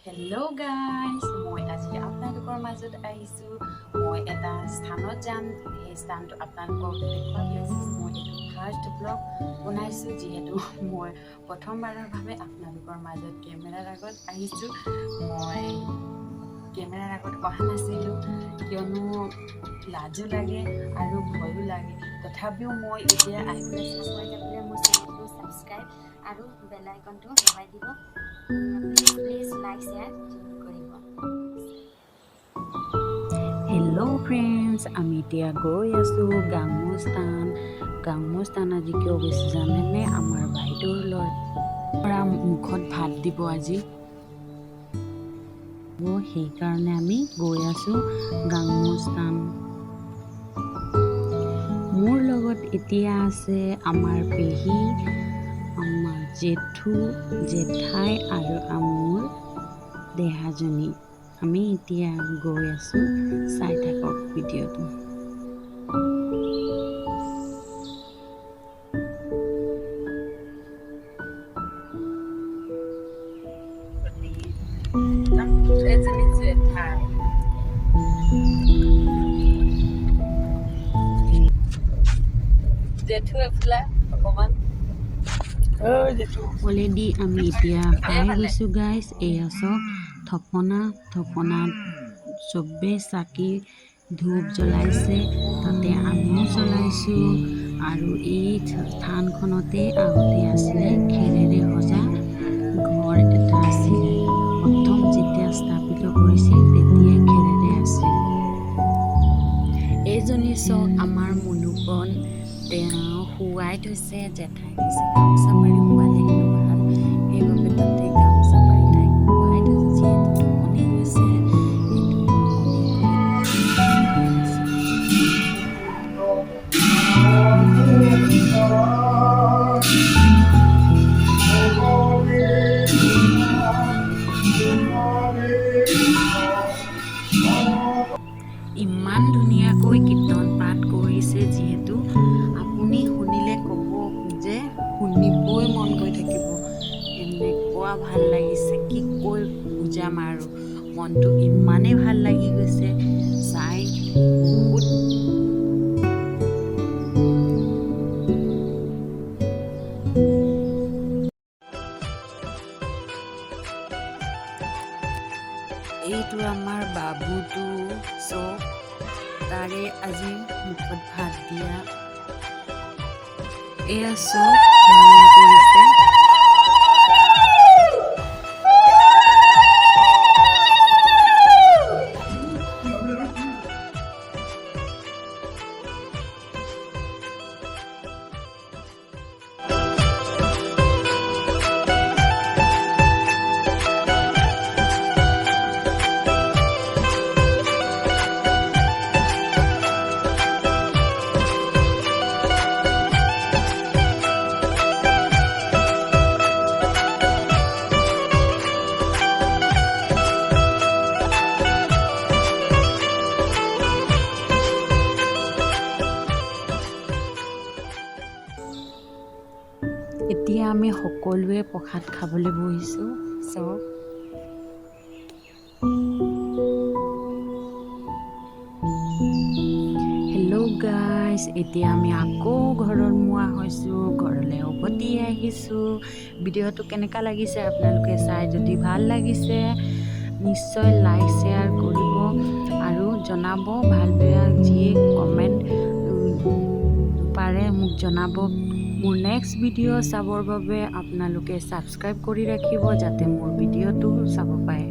Hello guys, মই আজি আপোনালোকৰ মাজত আহিছো। মই এটা স্থানত যাম। এই স্থানটো আপোনালোকক দেখুৱাবলৈ মই এইটো ফাৰ্ষ্ট ব্লগ বনাইছো, যিহেতু মই প্ৰথমবাৰৰ বাবে আপোনালোকৰ মাজত কেমেৰাৰ আগত আহিছো। মই কেমেৰাৰ আগত অহা নাছিলোঁ, কিয়নো লাজো লাগে আৰু ভয়ো লাগে। তথাপিও মই এতিয়া আহিবলৈ চেষ্টা কৰিলে মোৰ চেনেলটো ছাবস্ক্ৰাইব আৰু বেল আইকনটো দবাই দিব। প্লিজ লাইক শেয়াৰ কৰিব। হেল্ল' ফ্ৰেণ্ডছ, আমি এতিয়া গৈ আছোঁ গাংমস্থান। আজি কিয় গৈছে জানেনে? আমাৰ বাইদেউৰ ল'ৰা মুখত ভাত দিব আজি, সেইকাৰণে আমি গৈ আছোঁ গাংমস্থান। মোৰ লগত এতিয়া আছে আমাৰ পেহী, আমাৰ জেঠু, জেঠাই আৰু মোৰ দেহাজনী। আমি এতিয়া গৈ আছোঁ, চাই থাকক ভিডিঅ'টো। অলৰেডি আমি এতিয়া পাই গৈছোঁ গাইজ। এয়া চব থপনাত চবেই চাকি ধূপ জ্বলাইছে, তাতে আমিও জ্বলাইছোঁ। আৰু এই স্থানখনতে আগতে আছিলে খেৰেৰে সজা ঘৰ এটা আছিলে। প্ৰথম যেতিয়া স্থাপিত কৰিছিল তেতিয়াই খেৰেৰে আছিল। এইজনী চক আমাৰ মুনুকণ, তেওঁ শুৱাই থৈছে। জেঠাই কৈছে গামোচা পাৰি শুৱালে হেনো ভাল, সেইবাবে তাতে গামোচা পাৰি তাইক শুৱাই থৈছে। যিহেতু টোপনি গৈছে, ইমান ধুনীয়াকৈ কীৰ্তন পাঠ কৰিছে, যিহেতু আপুনি শুনিলে ক'ব যে শুনিবই মন গৈ থাকিব। এনেকুৱা ভাল লাগিছে, কি কৈ বুজাম আৰু। মনটো ইমানেই ভাল লাগি গৈছে চাই, বহুত। এইটো আমাৰ বাবুটো চব, তাৰে আজি মুখত ভাত দিয়া। এয়া চব কৰিছে। এতিয়া আমি সকলোৱে প্ৰসাদ খাবলৈ বহিছোঁ চব। হেল্ল' গাইজ, এতিয়া আমি আকৌ ঘৰত মোৱা হৈছোঁ, ঘৰলৈ উভতি আহিছোঁ। ভিডিঅ'টো কেনেকুৱা লাগিছে আপোনালোকে চাই? যদি ভাল লাগিছে নিশ্চয় লাইক শ্বেয়াৰ কৰিব আৰু জনাব, ভাল বেয়া যিয়ে কমেণ্ট পাৰে মোক জনাব। মোৰ নেক্সট ভিডিঅ' চাবৰ বাবে আপোনালোকে ছাবস্ক্ৰাইব কৰি ৰাখিব, যাতে মোৰ ভিডিঅ'টো চাব পাৰে।